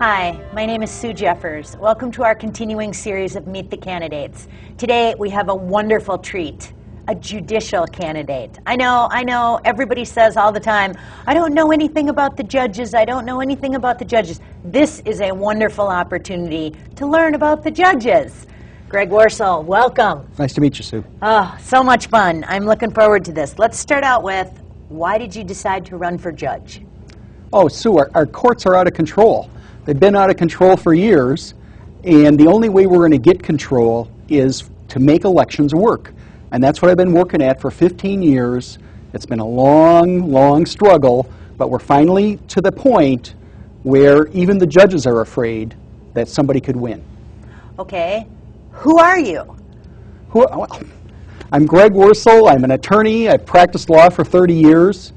Hi, my name is Sue Jeffers. Welcome to our continuing series of Meet the Candidates. Today we have a wonderful treat, a judicial candidate. I know, everybody says all the time, I don't know anything about the judges, I don't know anything about the judges. This is a wonderful opportunity to learn about the judges. Greg Wersal, welcome. Nice to meet you, Sue. Oh, so much fun. I'm looking forward to this. Let's start out with, why did you decide to run for judge? Oh, Sue, our courts are out of control. They've been out of control for years, and the only way we're going to get control is to make elections work. And that's what I've been working at for 15 years. It's been a long, long struggle, but we're finally to the point where even the judges are afraid that somebody could win. Okay. Who are you? Well, I'm Greg Wersal. I'm an attorney. I've practiced law for 30 years.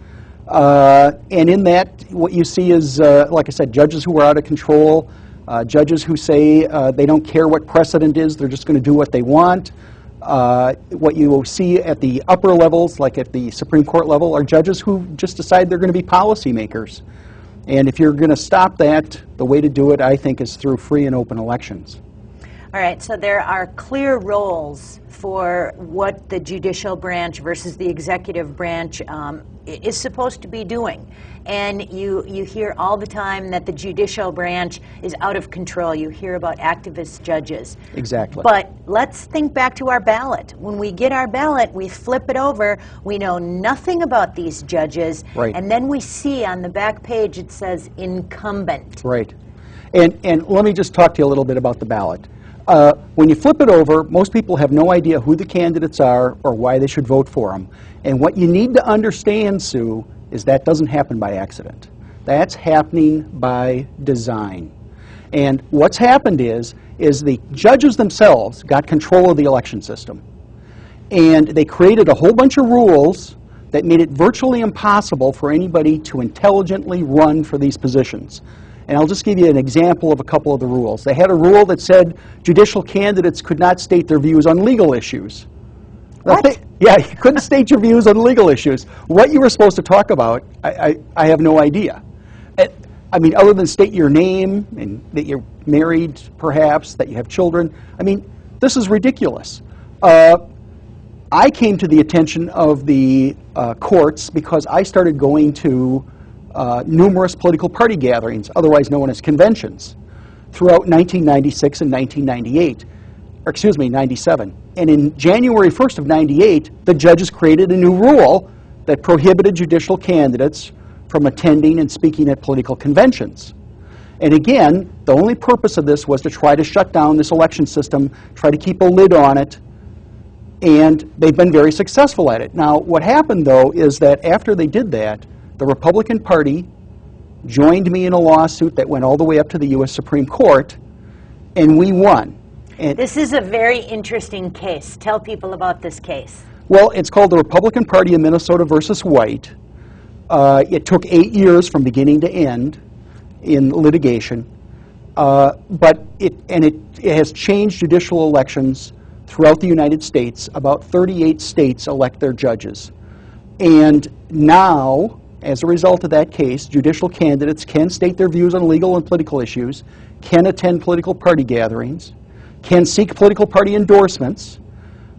And in that, what you see is, like I said, judges who are out of control, judges who say they don't care what precedent is, they're just going to do what they want. What you will see at the upper levels, like at the Supreme Court level, are judges who just decide they're going to be policymakers. And if you're going to stop that, the way to do it, I think, is through free and open elections. All right, so there are clear roles for what the judicial branch versus the executive branch is supposed to be doing. And you hear all the time that the judicial branch is out of control. You hear about activist judges. Exactly. But let's think back to our ballot. When we get our ballot, we flip it over. We know nothing about these judges. Right. And then we see on the back page it says incumbent. Right. And let me just talk to you a little bit about the ballot. When you flip it over, most people have no idea who the candidates are or why they should vote for them. And what you need to understand, Sue, is that doesn't happen by accident. That's happening by design. And what's happened is the judges themselves got control of the election system. And they created a whole bunch of rules that made it virtually impossible for anybody to intelligently run for these positions. And I'll just give you an example of a couple of the rules. They had a rule that said judicial candidates could not state their views on legal issues. What? Yeah, you couldn't state your views on legal issues. What you were supposed to talk about, I have no idea. I mean, other than state your name and that you're married, perhaps, that you have children. I mean, this is ridiculous. I came to the attention of the courts because I started going to numerous political party gatherings, otherwise known as conventions, throughout 1996 and 1998, or excuse me, 97. And in January 1st of 98, the judges created a new rule that prohibited judicial candidates from attending and speaking at political conventions. And again, the only purpose of this was to try to shut down this election system, try to keep a lid on it, and they've been very successful at it. Now, what happened, though, is that after they did that, the Republican Party joined me in a lawsuit that went all the way up to the U.S. Supreme Court, and we won. And this is a very interesting case. Tell people about this case. well, it's called the Republican Party of Minnesota versus White. It took 8 years from beginning to end in litigation, but it has changed judicial elections throughout the United States. About 38 states elect their judges. And now, as a result of that case, judicial candidates can state their views on legal and political issues, can attend political party gatherings, can seek political party endorsements,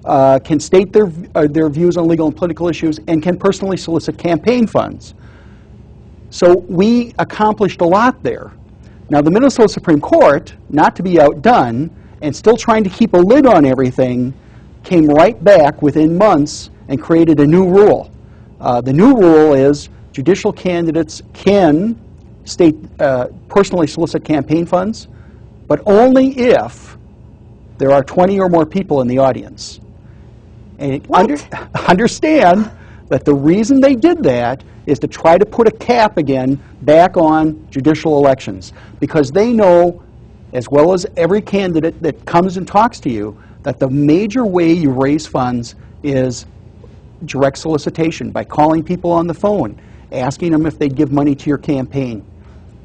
can state their views on legal and political issues, and can personally solicit campaign funds. So we accomplished a lot there. Now, the Minnesota Supreme Court, not to be outdone, and still trying to keep a lid on everything, came right back within months and created a new rule. The new rule is judicial candidates can personally solicit campaign funds, but only if there are 20 or more people in the audience. And understand that the reason they did that is to try to put a cap again back on judicial elections, because they know, as well as every candidate that comes and talks to you, that the major way you raise funds is direct solicitation, by calling people on the phone, asking them if they'd give money to your campaign.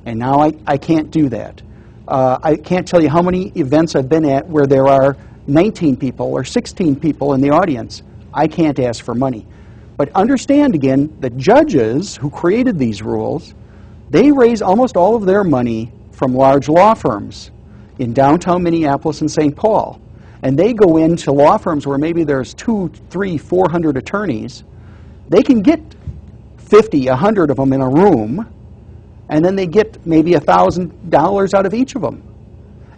And now I can't do that. I can't tell you how many events I've been at where there are 19 people or 16 people in the audience. I can't ask for money. But understand again, the judges who created these rules, they raise almost all of their money from large law firms in downtown Minneapolis and St. Paul. And they go into law firms where maybe there's 200, 300, 400 attorneys. They can get 50, 100 of them in a room, and then they get maybe $1,000 out of each of them.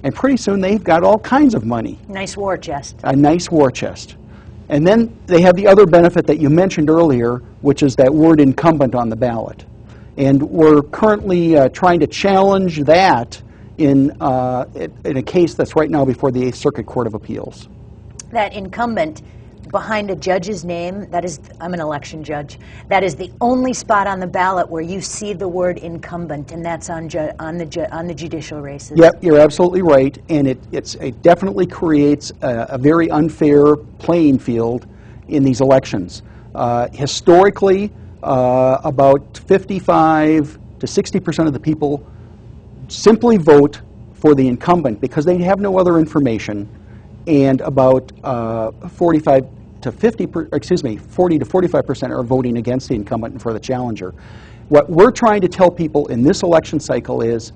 And pretty soon they've got all kinds of money. Nice war chest. A nice war chest. And then they have the other benefit that you mentioned earlier, which is that word incumbent on the ballot. And we're currently trying to challenge that in a case that's right now before the 8th Circuit Court of Appeals. That incumbent behind a judge's name, that is, I'm an election judge, that is the only spot on the ballot where you see the word incumbent, and that's on the judicial races. Yep, you're absolutely right, and it definitely creates a very unfair playing field in these elections. Historically, about 55 to 60% of the people simply vote for the incumbent because they have no other information, and about 40 to 45% are voting against the incumbent and for the challenger. What we're trying to tell people in this election cycle is,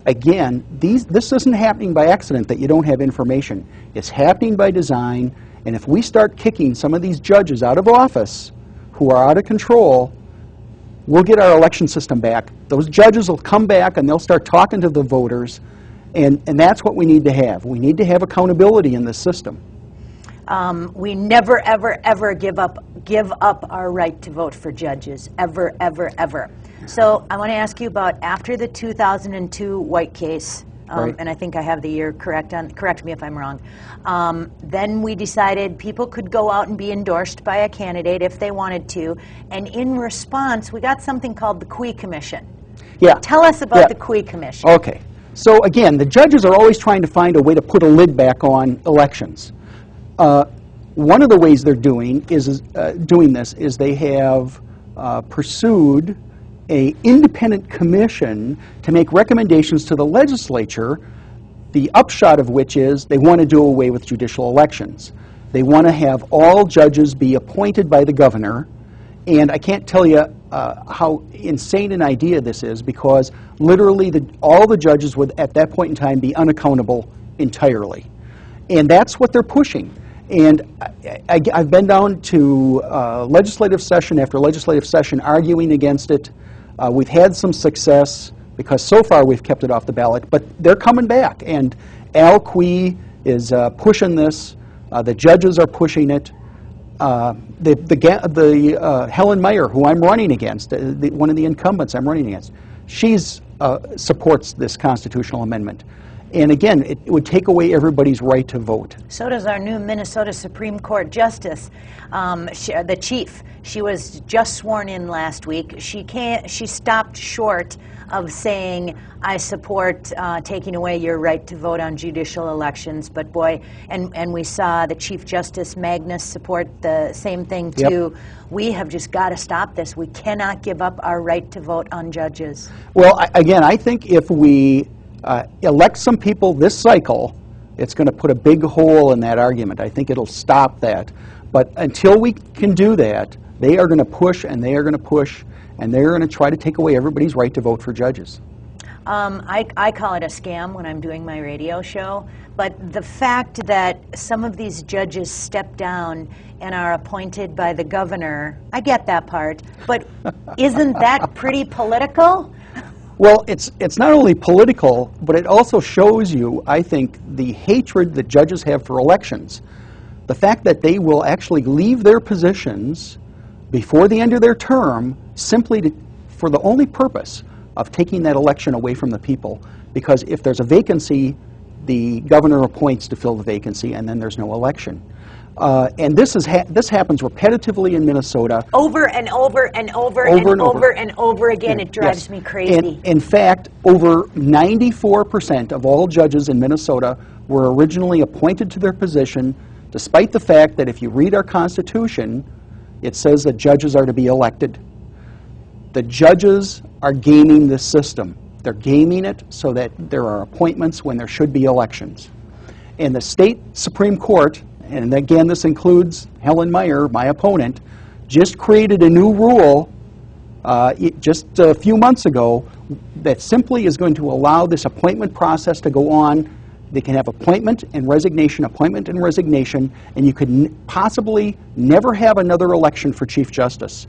again, this isn't happening by accident that you don't have information. It's happening by design, and if we start kicking some of these judges out of office who are out of control, we'll get our election system back. Those judges will come back and they'll start talking to the voters, and that's what we need to have. We need to have accountability in this system. We never, ever, ever give up our right to vote for judges. Ever, ever, ever. So I want to ask you about after the 2002 White case, right. And I think I have the year correct. Correct me if I'm wrong. Then we decided people could go out and be endorsed by a candidate if they wanted to. And in response, we got something called the Cui Commission. Yeah. Tell us about the Cui Commission. Okay. So again, the judges are always trying to find a way to put a lid back on elections. One of the ways they're doing this is they have pursued an independent commission to make recommendations to the legislature, the upshot of which is they want to do away with judicial elections. They want to have all judges be appointed by the governor, and I can't tell you how insane an idea this is, because literally all the judges would at that point in time be unaccountable entirely. And that's what they're pushing. And I've been down to legislative session after legislative session arguing against it. We've had some success because so far we've kept it off the ballot, but they're coming back. And Al Cui is pushing this. The judges are pushing it. Helen Meyer, who I'm running against, one of the incumbents I'm running against, she supports this constitutional amendment. And again, it would take away everybody's right to vote. So does our new Minnesota Supreme Court Justice, the chief. She was just sworn in last week. She stopped short of saying, I support taking away your right to vote on judicial elections. But boy, and we saw the Chief Justice Magnus support the same thing too. Yep. We have just got to stop this. We cannot give up our right to vote on judges. Well, again, I think if we elect some people this cycle, it's going to put a big hole in that argument. I think it'll stop that. But until we can do that, they are going to push and they are going to push and they're going to try to take away everybody's right to vote for judges. I call it a scam when I'm doing my radio show, but the fact that some of these judges step down and are appointed by the governor, I get that part, but isn't that pretty political? Well, it's not only political, but it also shows you, I think, the hatred that judges have for elections. The fact that they will actually leave their positions before the end of their term simply for the only purpose of taking that election away from the people. Because if there's a vacancy, the governor appoints to fill the vacancy, and then there's no election. And this happens repetitively in Minnesota. Over and over and over and over again. It drives me crazy. And in fact, over 94% of all judges in Minnesota were originally appointed to their position, despite the fact that if you read our Constitution, it says that judges are to be elected. The judges are gaming this system. They're gaming it so that there are appointments when there should be elections. And the state Supreme Court, and again this includes Helen Meyer, my opponent, just created a new rule just a few months ago that simply is going to allow this appointment process to go on. They can have appointment and resignation, and you could possibly never have another election for Chief Justice.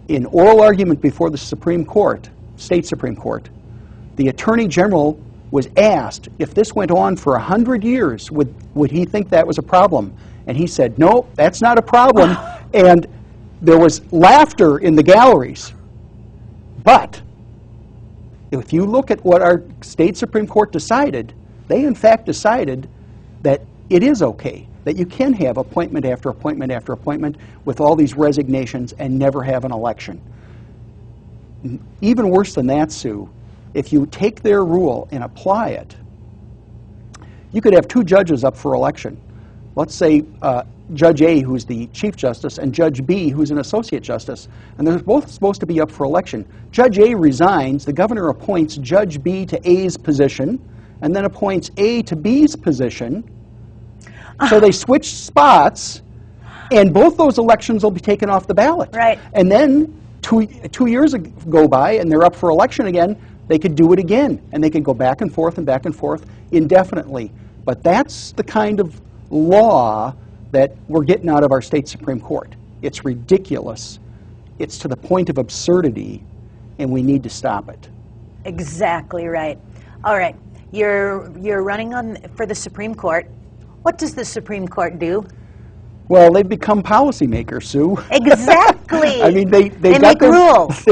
In oral argument before the Supreme Court, State Supreme Court, the Attorney General was asked if this went on for 100 years, would he think that was a problem? And he said, no, that's not a problem. And there was laughter in the galleries. But if you look at what our State Supreme Court decided, they in fact decided that it is okay, that you can have appointment after appointment after appointment with all these resignations and never have an election. Even worse than that, Sue, if you take their rule and apply it, you could have two judges up for election. Let's say Judge A, who's the Chief Justice, and Judge B, who's an Associate Justice, and they're both supposed to be up for election. Judge A resigns, the governor appoints Judge B to A's position, and then appoints A to B's position. So they switch spots, and both those elections will be taken off the ballot. Right. And then two years go by, and they're up for election again. They could do it again, and they could go back and forth indefinitely. But that's the kind of law that we're getting out of our state Supreme Court. It's ridiculous. It's to the point of absurdity, and we need to stop it. Exactly right. All right. You're running for the Supreme Court. What does the Supreme Court do? Well, they've become policymakers, Sue. Exactly. I mean, they make rules.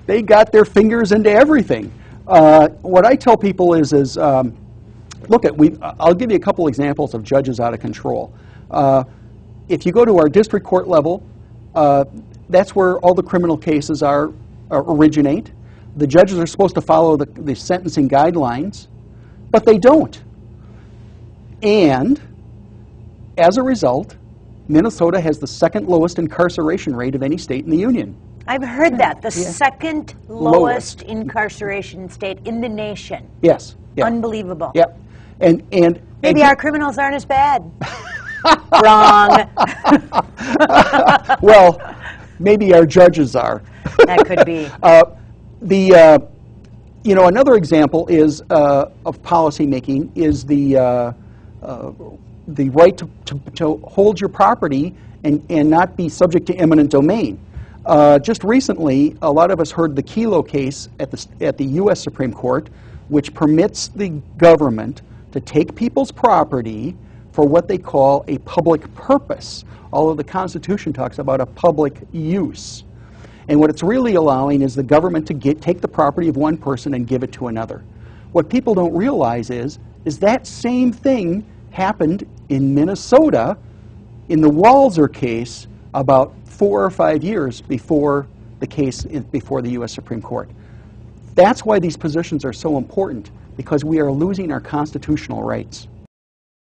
They got their fingers into everything. What I tell people is look I'll give you a couple examples of judges out of control. If you go to our district court level, that's where all the criminal cases originate. The judges are supposed to follow the sentencing guidelines, but they don't. And as a result, Minnesota has the second lowest incarceration rate of any state in the union. I've heard that. The second lowest incarceration state in the nation. Yes. Yeah. Unbelievable. Yep. And maybe our criminals aren't as bad. Wrong. Well, maybe our judges are. That could be. Another example is of policy making is the right to hold your property and not be subject to eminent domain. Just recently, a lot of us heard the Kelo case at the U.S. Supreme Court, which permits the government to take people's property for what they call a public purpose, although the Constitution talks about a public use. And what it's really allowing is the government to take the property of one person and give it to another. What people don't realize is that same thing happened in Minnesota in the Walzer case about 4 or 5 years before the case before the U.S. Supreme Court. That's why these positions are so important, because we are losing our constitutional rights.